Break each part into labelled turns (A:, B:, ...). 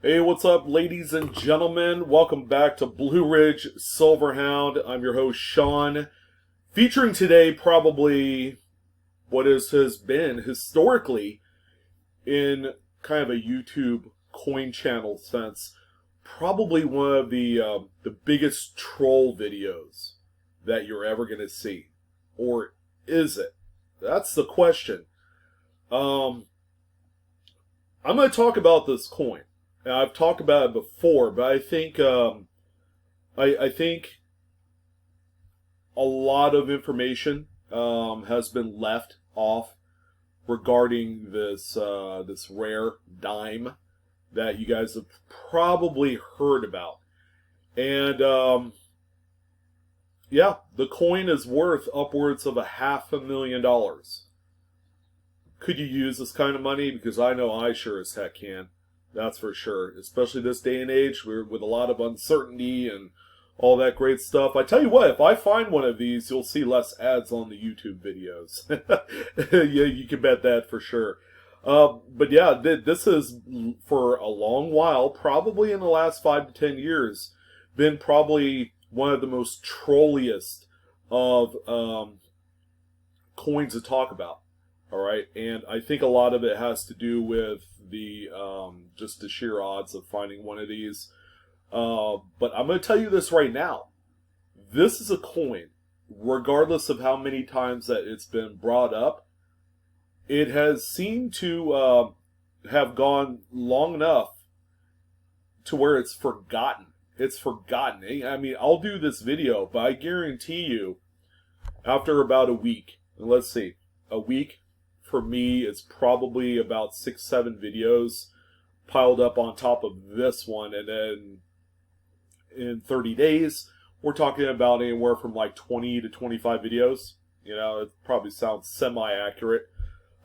A: Hey, what's up, ladies and gentlemen? Welcome back to Blue Ridge Silverhound. I'm your host, Sean. Featuring today, probably what has been historically in kind of a YouTube coin channel sense, probably one of the biggest troll videos that you're ever going to see. Or is it? That's the question. I'm going to talk about this coin. Now, I've talked about it before, but I think I think a lot of information has been left off regarding this rare dime that you guys have probably heard about, and yeah, the coin is worth upwards of $500,000. Could you use this kind of money? Because I know I sure as heck can. That's for sure. Especially this day and age, with a lot of uncertainty and all that great stuff. I tell you what, if I find one of these, you'll see less ads on the YouTube videos. Yeah, you can bet that for sure. But yeah, this has, for a long while, probably in the last 5 to 10 years, been probably one of the most trolliest of coins to talk about. All right, and I think a lot of it has to do with the just the sheer odds of finding one of these. But I'm going to tell you this right now: this is a coin, regardless of how many times that it's been brought up. It has seemed to have gone long enough to where it's forgotten. It's forgotten. I mean, I'll do this video, but I guarantee you, after about a week, and let's see, a week. For me, it's probably about 6-7 videos piled up on top of this one, and then in 30 days, we're talking about anywhere from like 20 to 25 videos. You know, it probably sounds semi-accurate.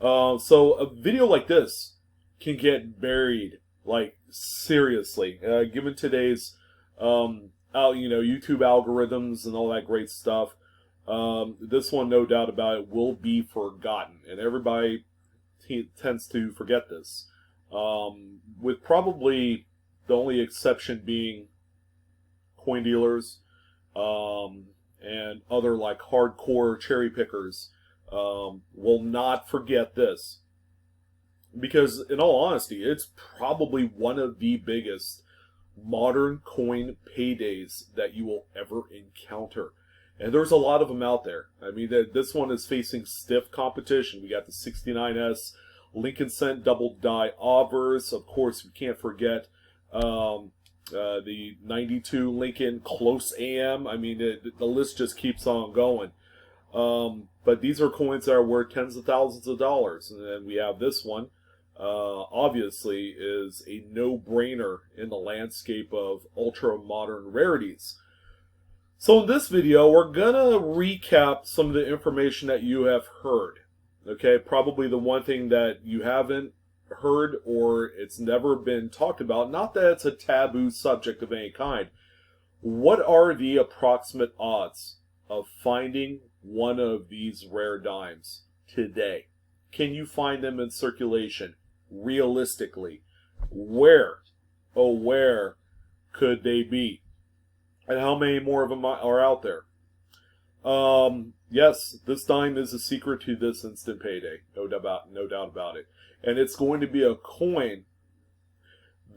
A: So a video like this can get buried, like seriously, given today's YouTube algorithms and all that great stuff. This one, no doubt about it, will be forgotten, and everybody tends to forget this. With probably the only exception being coin dealers and other like hardcore cherry pickers will not forget this, because in all honesty, it's probably one of the biggest modern coin paydays that you will ever encounter. And there's a lot of them out there. I mean, this one is facing stiff competition. We got the 69S Lincoln Cent Double Die Obverse. Of course, we can't forget the 92 Lincoln Close AM. I mean, the list just keeps on going. But these are coins that are worth tens of thousands of dollars. And then we have this one. Obviously, is a no-brainer in the landscape of ultra-modern rarities. So in this video, we're going to recap some of the information that you have heard. Okay, probably the one thing that you haven't heard or it's never been talked about, not that it's a taboo subject of any kind. What are the approximate odds of finding one of these rare dimes today? Can you find them in circulation realistically? Where, oh where could they be? And how many more of them are out there? Yes, this dime is a secret to this instant payday. No doubt about it. And it's going to be a coin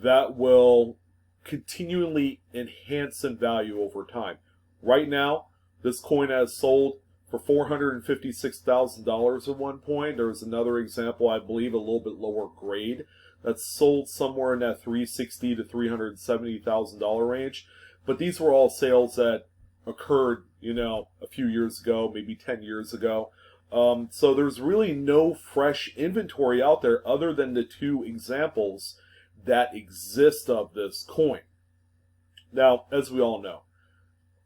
A: that will continually enhance in value over time. Right now, this coin has sold for $456,000 at one point. There's another example, I believe, a little bit lower grade, that's sold somewhere in that $360,000 to $370,000 range. But these were all sales that occurred, a few years ago, maybe 10 years ago. So there's really no fresh inventory out there other than the two examples that exist of this coin. Now, as we all know,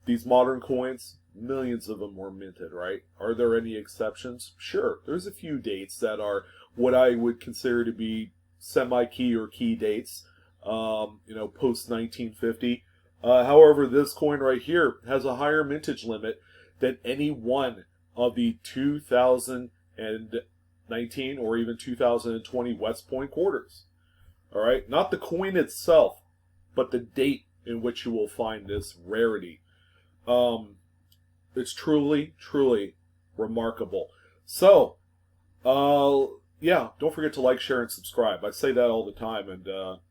A: these modern coins, millions of them were minted, right? Are there any exceptions? Sure. There's a few dates that are what I would consider to be semi-key or key dates, post 1950. However, this coin right here has a higher mintage limit than any one of the 2019 or even 2020 West Point quarters. All right, not the coin itself, but the date in which you will find this rarity. It's truly, truly remarkable. So, yeah, don't forget to like, share, and subscribe. I say that all the time, and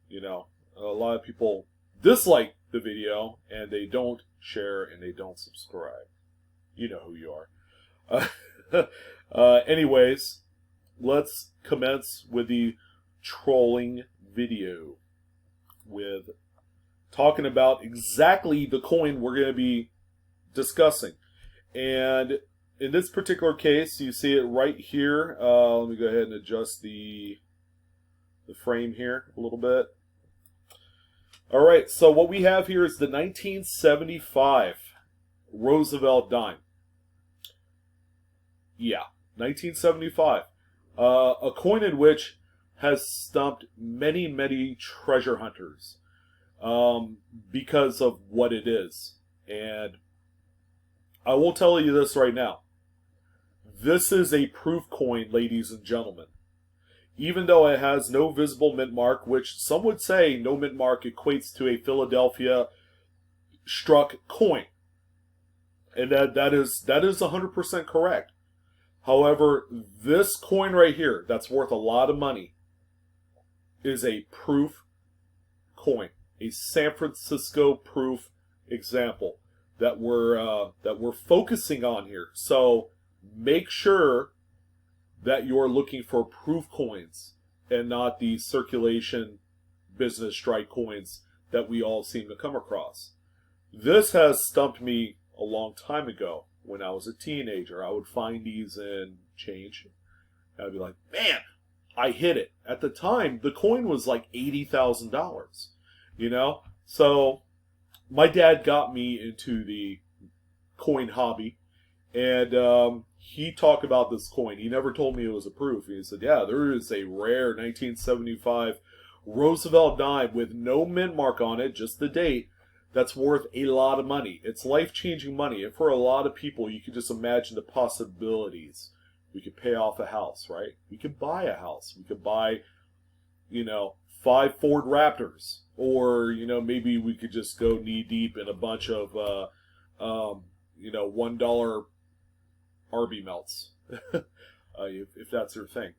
A: you know, a lot of people dislike the video, and they don't share, and they don't subscribe. You know who you are. Anyways, let's commence with the trolling video, with talking about exactly the coin we're going to be discussing. And in this particular case, you see it right here. Let me go ahead and adjust the frame here a little bit. All right, so what we have here is the 1975 Roosevelt dime. Yeah, 1975. A coin in which has stumped many, many treasure hunters because of what it is. And I will tell you this right now. This is a proof coin, ladies and gentlemen. Even though it has no visible mint mark, which some would say no mint mark equates to a Philadelphia struck coin. And that is 100% correct. However, this coin right here, that's worth a lot of money, is a proof coin. A San Francisco proof example that we're focusing on here. So make sure that you're looking for proof coins and not the circulation business strike coins that we all seem to come across. This has stumped me a long time ago. When I was a teenager, I would find these in change. I'd be like, man, I hit it. At the time, the coin was like $80,000, you know? So my dad got me into the coin hobby, and he talked about this coin. He never told me it was a proof. He said, yeah, there is a rare 1975 Roosevelt dime with no mint mark on it, just the date, that's worth a lot of money. It's life-changing money. And for a lot of people, you can just imagine the possibilities. We could pay off a house, right? We could buy a house. We could buy, you know, 5 Ford Raptors. Or, you know, maybe we could just go knee-deep in a bunch of, you know, $1 Arby melts. if that's your thing.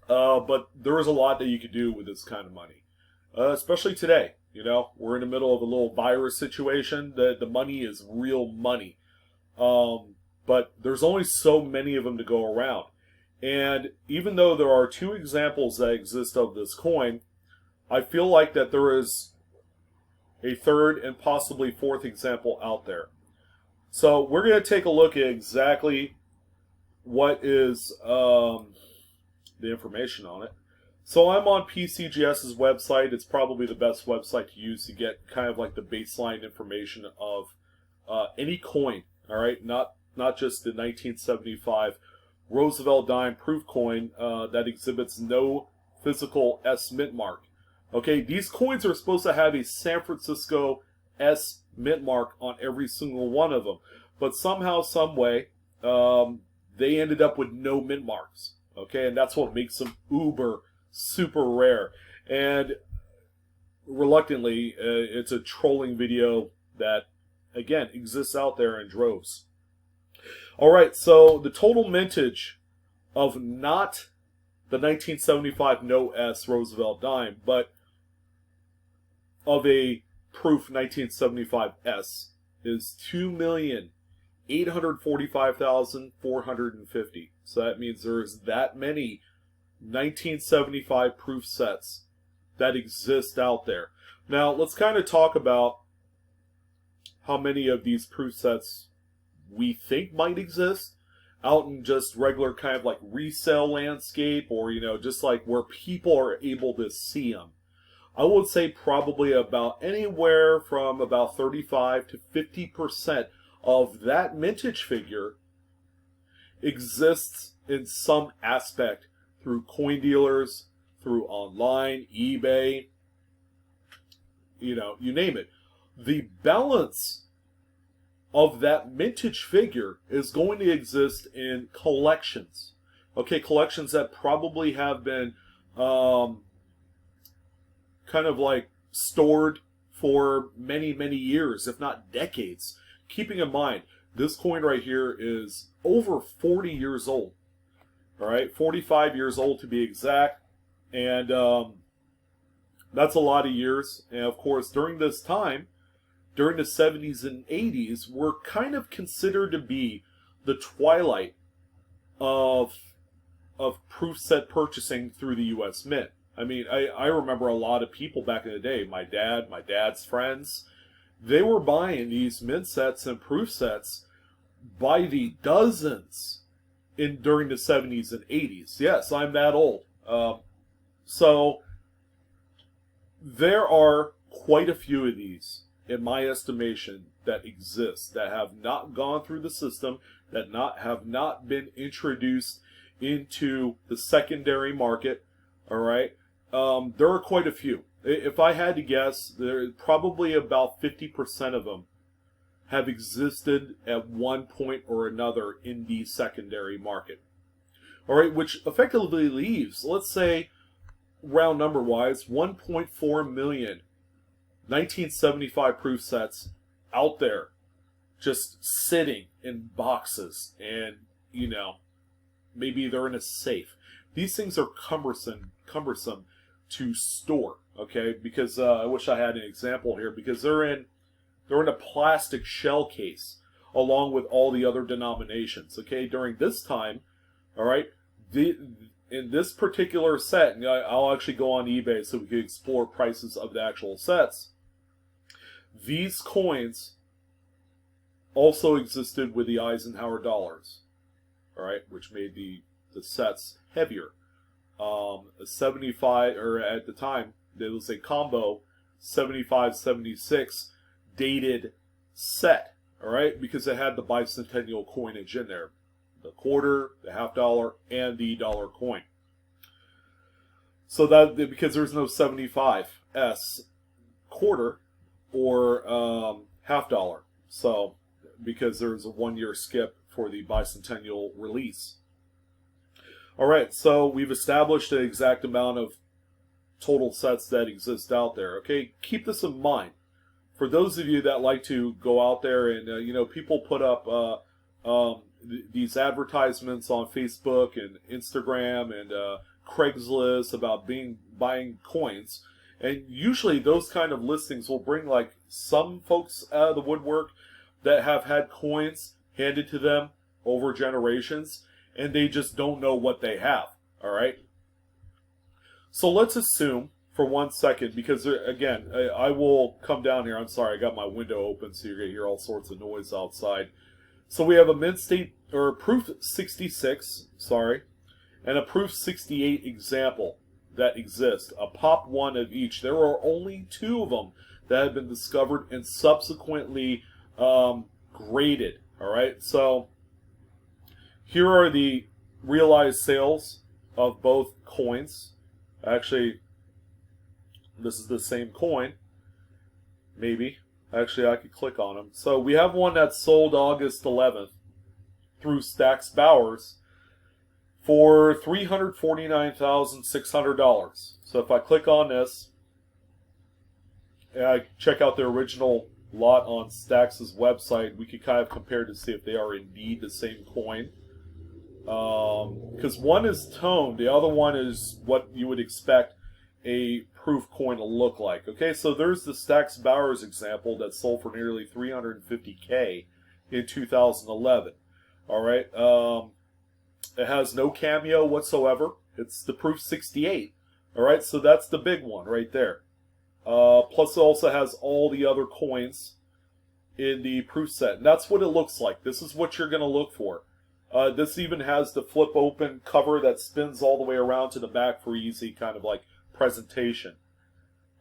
A: But there is a lot that you could do with this kind of money. Especially today. You know, we're in the middle of a little virus situation. The money is real money. But there's only so many of them to go around. And even though there are 2 examples that exist of this coin, I feel like that there is a 3rd and possibly 4th example out there. So we're going to take a look at exactly what is the information on it. So I'm on PCGS's website. It's probably the best website to use to get kind of like the baseline information of any coin. All right, not just the 1975 Roosevelt dime proof coin that exhibits no physical S mint mark. Okay, these coins are supposed to have a San Francisco S mint mark on every single one of them, but somehow, some way, they ended up with no mint marks. Okay, and that's what makes them super rare. And reluctantly, it's a trolling video that, again, exists out there in droves. Alright, so the total mintage of not the 1975 no S Roosevelt dime, but of a proof 1975 S is 2,845,450. So that means there's that many 1975 proof sets that exist out there. Now, let's kind of talk about how many of these proof sets we think might exist out in just regular kind of like resale landscape, or, you know, just like where people are able to see them. I would say probably about anywhere from about 35 to 50% of that mintage figure exists in some aspect through coin dealers, through online, eBay, you know, you name it. The balance of that mintage figure is going to exist in collections. Okay, collections that probably have been kind of like stored for many, many years, if not decades. Keeping in mind, this coin right here is over 40 years old. All right, 45 years old to be exact. And that's a lot of years. And of course, during this time, during the 70s and 80s, were kind of considered to be the twilight of proof set purchasing through the U.S. Mint. I mean, I remember a lot of people back in the day, my dad's friends, they were buying these mint sets and proof sets by the dozens during the 70s and 80s. Yes, I'm that old. So there are quite a few of these, in my estimation, that exist, that have not gone through the system, that have not been introduced into the secondary market. All right, there are quite a few. If I had to guess, there probably about 50% of them have existed at one point or another in the secondary market. All right, which effectively leaves, let's say, round number wise, 1.4 million 1975 proof sets out there, just sitting in boxes, and maybe they're in a safe. These things are cumbersome to store. Okay, because I wish I had an example here, because they're in a plastic shell case along with all the other denominations. Okay, during this time, all right, in this particular set, and I'll actually go on eBay so we can explore prices of the actual sets. These coins also existed with the Eisenhower dollars, all right, which made the sets heavier. A 75, or at the time, there was a combo 75-76 dated set, all right, because it had the bicentennial coinage in there, the quarter, the half dollar, and the dollar coin. So that, because there's no 75s quarter or half dollar, so because there's a 1 year skip for the bicentennial release. All right, so we've established the exact amount of total sets that exist out there. Okay, keep this in mind. For those of you that like to go out there and, people put up these advertisements on Facebook and Instagram and Craigslist about buying coins. And usually those kind of listings will bring like some folks out of the woodwork that have had coins handed to them over generations, and they just don't know what they have. All right. So let's assume for 1 second, because again, I will come down here. I'm sorry, I got my window open, so you're going to hear all sorts of noise outside. So we have a mint state, or a proof 66, sorry, and a proof 68 example that exist. A pop one of each. There are only 2 of them that have been discovered and subsequently graded. All right, so here are the realized sales of both coins. Actually, this is the same coin. Maybe. Actually, I could click on them. So we have one that sold August 11th through Stack's Bowers for $349,600. So if I click on this, and I check out the original lot on Stack's website, we could kind of compare to see if they are indeed the same coin. Because one is toned, the other one is what you would expect a proof coin to look like. Okay, so there's the Stack's Bowers example that sold for nearly $350K in 2011. All right, it has no cameo whatsoever. It's the proof 68. All right, so that's the big one right there. Plus, it also has all the other coins in the proof set, and that's what it looks like. This is what you're going to look for. This even has the flip open cover that spins all the way around to the back for easy kind of like presentation.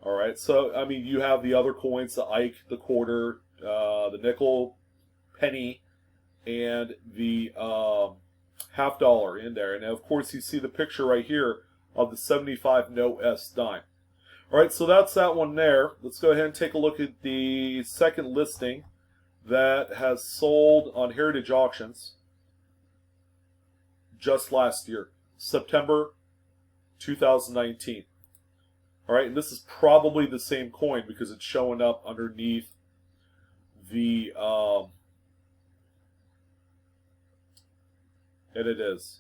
A: All right, so I mean, you have the other coins, the Ike, the quarter, the nickel, penny, and the half dollar in there. And of course, you see the picture right here of the 75 no S dime. All right, so that's that one there. Let's go ahead and take a look at the second listing that has sold on Heritage Auctions just last year, September 2019. All right, and this is probably the same coin because it's showing up underneath the, and it is,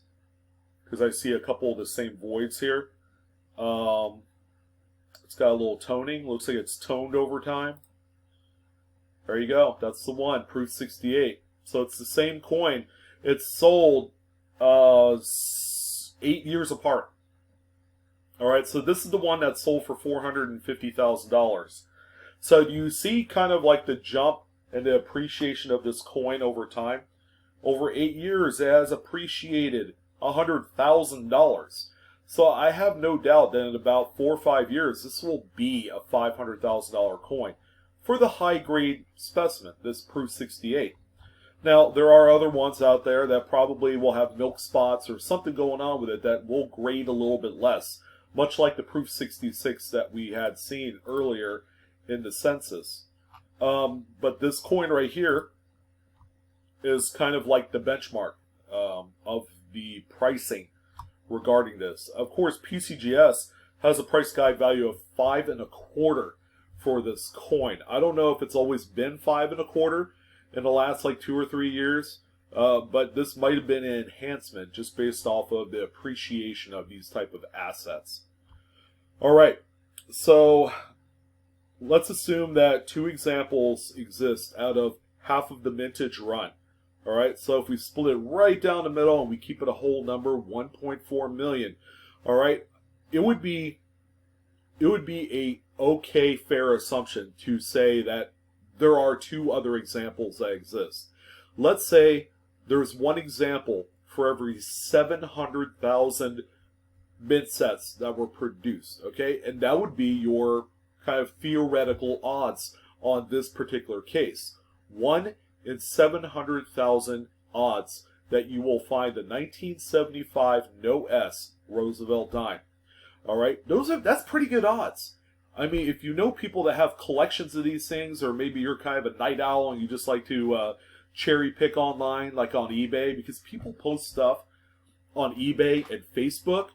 A: because I see a couple of the same voids here. It's got a little toning. Looks like it's toned over time. There you go. That's the one, Proof 68. So it's the same coin. It's sold 8 years apart. All right, so this is the one that sold for $450,000. So do you see kind of like the jump and the appreciation of this coin over time? Over 8 years, it has appreciated $100,000. So I have no doubt that in about 4 or 5 years, this will be a $500,000 coin for the high-grade specimen, this Proof 68. Now, there are other ones out there that probably will have milk spots or something going on with it that will grade a little bit less, much like the Proof 66 that we had seen earlier in the census. But this coin right here is kind of like the benchmark of the pricing regarding this. Of course, PCGS has a price guide value of 5 1/4 for this coin. I don't know if it's always been 5 1/4 in the last like 2 or 3 years, but this might have been an enhancement just based off of the appreciation of these type of assets. All right, so let's assume that 2 examples exist out of half of the mintage run. All right, so if we split it right down the middle and we keep it a whole number, 1.4 million. All right, it would be a okay fair assumption to say that there are 2 other examples that exist. Let's say there's 1 example for every 700,000 mint sets that were produced. Okay, and that would be your kind of theoretical odds on this particular case. 1 in 700,000 odds that you will find the 1975 No S Roosevelt dime. All right, that's pretty good odds. I mean, if you know people that have collections of these things, or maybe you're kind of a night owl and you just like to cherry pick online, like on eBay, because people post stuff on eBay and Facebook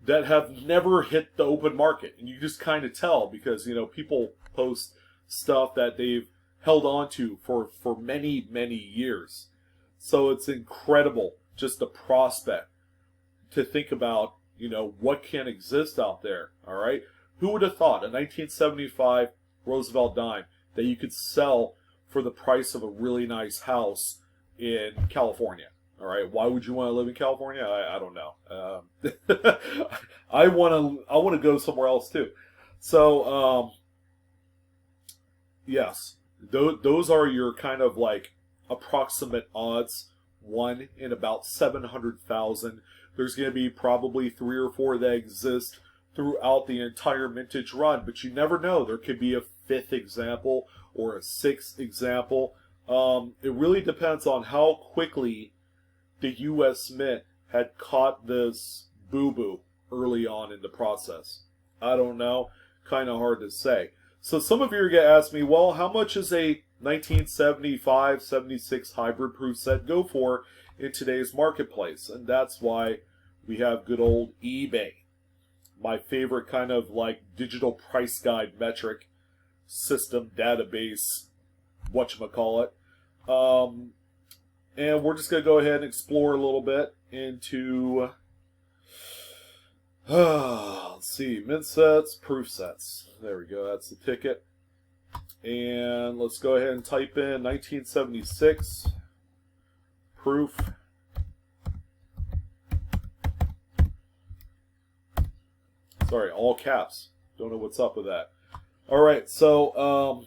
A: that have never hit the open market, and you just kind of tell because people post stuff that they've held on to for many, many years. So it's incredible, just the prospect to think about, what can exist out there, all right? Who would have thought a 1975 Roosevelt dime that you could sell for the price of a really nice house in California? All right, why would you want to live in California? I don't know. I want to go somewhere else too. So yes. Those are your kind of like approximate odds. 1 in about 700,000. There's going to be probably 3 or 4 that exist throughout the entire mintage run, but you never know. There could be a 5th example or a 6th example. It really depends on how quickly the U.S. Mint had caught this boo-boo early on in the process. I don't know. Kind of hard to say. So some of you are going to ask me, well, how much is a 1975-76 hybrid proof set go for in today's marketplace? And that's why we have good old eBay, my favorite kind of like digital price guide metric system database, whatchamacallit. And we're just going to go ahead and explore a little bit into, let's see, mint sets, proof sets. There we go, that's the ticket. And let's go ahead and type in 1976 proof. Sorry, all caps. Don't know what's up with that. All right, so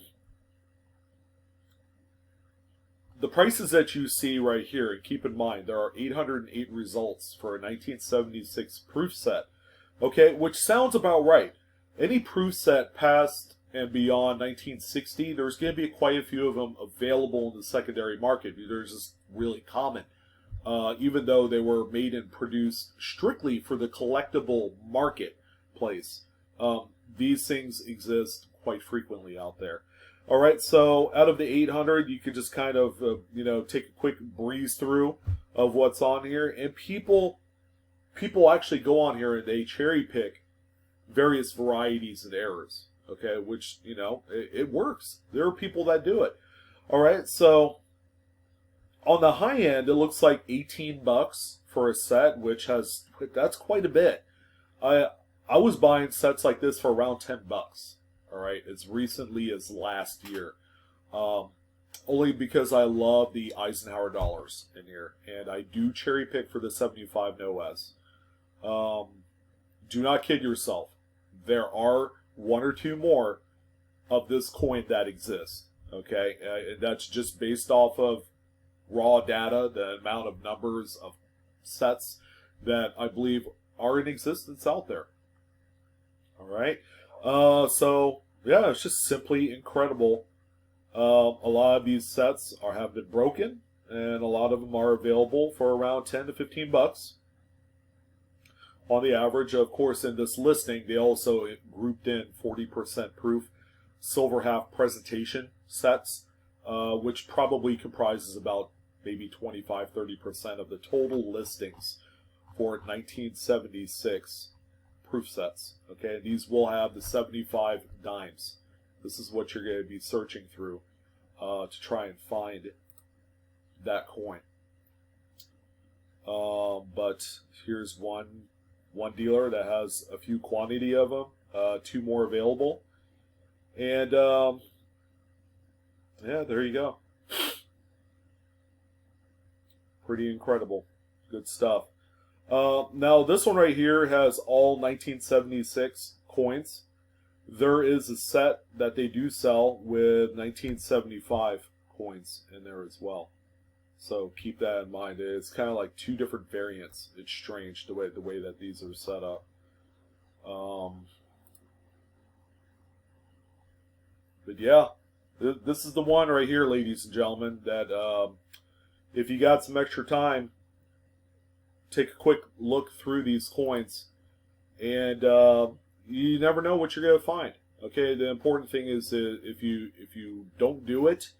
A: the prices that you see right here, and keep in mind, there are 808 results for a 1976 proof set. Okay, which sounds about right. Any proof set past and beyond 1960, there's going to be quite a few of them available in the secondary market. They're just really common, even though they were made and produced strictly for the collectible marketplace. These things exist quite frequently out there. All right, so out of the 800, you can just kind of, take a quick breeze through of what's on here. And people actually go on here and they cherry pick various varieties and errors. Okay, which, you know, it works. There are people that do it. All right, so on the high end, it looks like 18 bucks for a set, that's quite a bit. I was buying sets like this for around 10 bucks. All right, as recently as last year. Only because I love the Eisenhower dollars in here, and I do cherry pick for the 75 NOS. Do not kid yourself. There are one or two more of this coin that exist. Okay, that's just based off of raw data, the amount of numbers of sets that I believe are in existence out there. All right, so yeah, it's just simply incredible. A lot of these sets have been broken, and a lot of them are available for around 10 to 15 bucks. On the average, of course, in this listing, they also grouped in 40% proof silver half presentation sets, which probably comprises about maybe 25-30% of the total listings for 1976 proof sets. Okay, these will have the 75 dimes. This is what you're going to be searching through to try and find that coin. But here's one dealer that has a few quantity of them, 2 more available, and yeah, there you go. Pretty incredible, good stuff. Now this one right here has all 1976 coins. There is a set that they do sell with 1975 coins in there as well. So keep that in mind. It's kind of like 2 different variants. It's strange the way that these are set up. But yeah, this is the one right here, ladies and gentlemen, that if you got some extra time, take a quick look through these coins, and you never know what you're going to find. Okay, the important thing is that if you don't do it,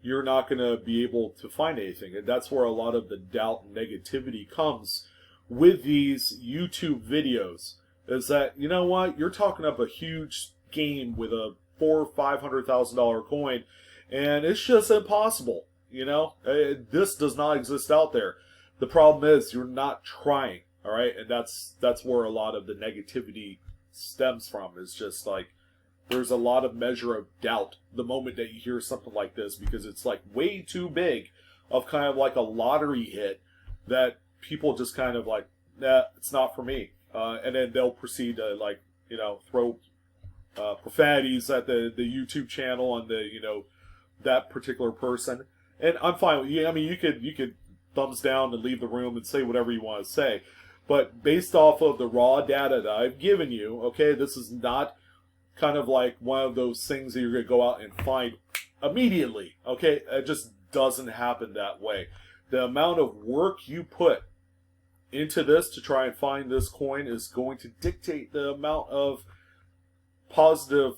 A: you're not going to be able to find anything. And that's where a lot of the doubt and negativity comes with these YouTube videos, is that, you know what, you're talking up a huge game with a $400,000 or $500,000 coin, and it's just impossible. You know, this does not exist out there. The problem is you're not trying. All right, and that's where a lot of the negativity stems from. Is just like there's a lot of measure of doubt the moment that you hear something like this, because it's like way too big of kind of like a lottery hit that people just kind of like, nah, it's not for me, and then they'll proceed to, like, you know, throw profanities at the YouTube channel on the, you know, that particular person. And I'm fine with you. I mean, you could thumbs down and leave the room and say whatever you want to say. But based off of the raw data that I've given you, okay, this is not kind of like one of those things that you're going to go out and find immediately. Okay, it just doesn't happen that way. The amount of work you put into this to try and find this coin is going to dictate the amount of positive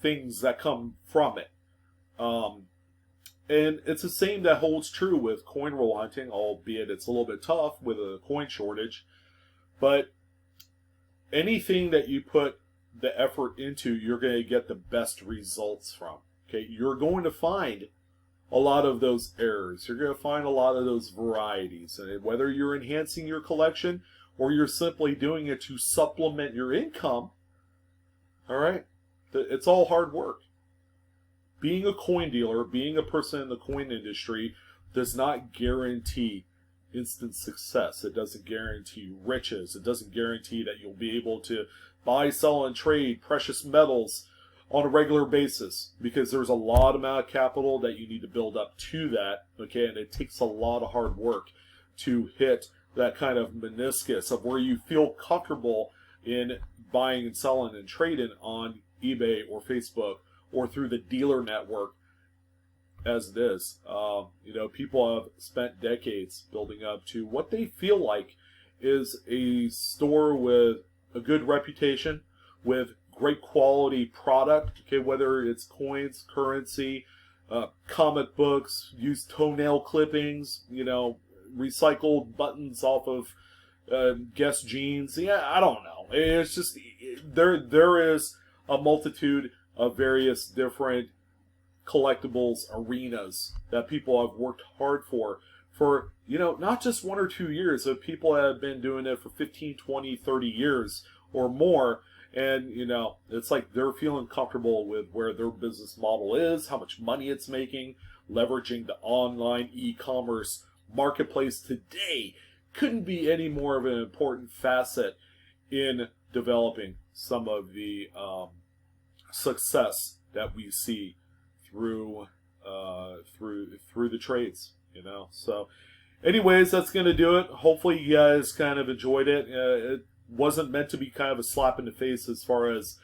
A: things that come from it. And it's the same that holds true with coin roll hunting, albeit it's a little bit tough with a coin shortage. But anything that you put the effort into, you're going to get the best results from. Okay, you're going to find a lot of those errors. You're going to find a lot of those varieties. And whether you're enhancing your collection or you're simply doing it to supplement your income, all right, it's all hard work. Being a coin dealer, being a person in the coin industry, does not guarantee instant success. It doesn't guarantee riches. It doesn't guarantee that you'll be able to buy, sell, and trade precious metals on a regular basis, because there's a lot amount of capital that you need to build up to that, okay, and it takes a lot of hard work to hit that kind of meniscus of where you feel comfortable in buying and selling and trading on eBay or Facebook or through the dealer network as it is. You know, people have spent decades building up to what they feel like is a store with a good reputation, with great quality product, okay, whether it's coins, currency, comic books, used toenail clippings, you know, recycled buttons off of Guess jeans. Yeah, I don't know. It's just there is a multitude of various different collectibles arenas that people have worked hard for not just 1 or 2 years, but people have been doing it for 15, 20, 30 years or more. And, it's like they're feeling comfortable with where their business model is, how much money it's making, leveraging the online e-commerce marketplace today. Couldn't be any more of an important facet in developing some of the success that we see through the trades. So anyways, that's going to do it. Hopefully you guys kind of enjoyed it. It wasn't meant to be kind of a slap in the face as far as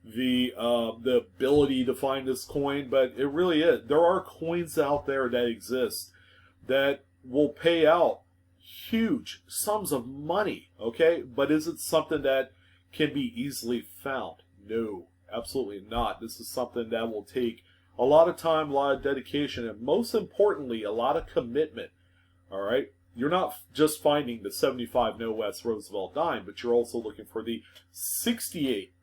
A: the ability to find this coin, but it really is. There are coins out there that exist that will pay out huge sums of money, okay? But is it something that can be easily found? No, absolutely not. This is something that will take a lot of time, a lot of dedication, and most importantly, a lot of commitment. All right? You're not just finding the 75 No S Roosevelt dime, but you're also looking for the 68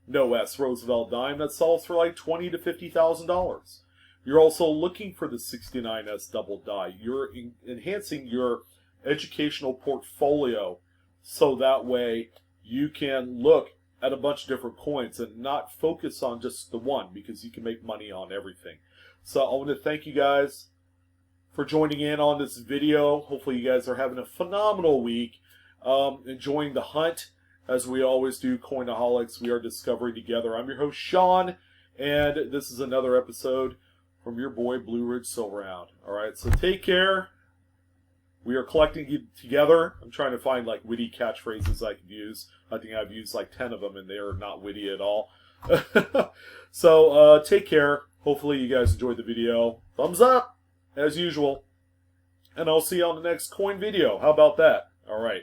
A: No S Roosevelt dime that sells for like $20,000 to $50,000. You're also looking for the 69S double die. You're enhancing your educational portfolio so that way you can look at a bunch of different coins and not focus on just the one, because you can make money on everything. So I want to thank you guys for joining in on this video. Hopefully you guys are having a phenomenal week, enjoying the hunt as we always do. Coinaholics, we are discovering together. I'm your host Sean, and this is another episode from your boy BlueRidgeSilverhound. Alright, so take care. We are collecting together. I'm trying to find like witty catchphrases I can use. I think I've used like 10 of them and they are not witty at all. So take care. Hopefully you guys enjoyed the video. Thumbs up as usual. And I'll see you on the next coin video. How about that? Alright.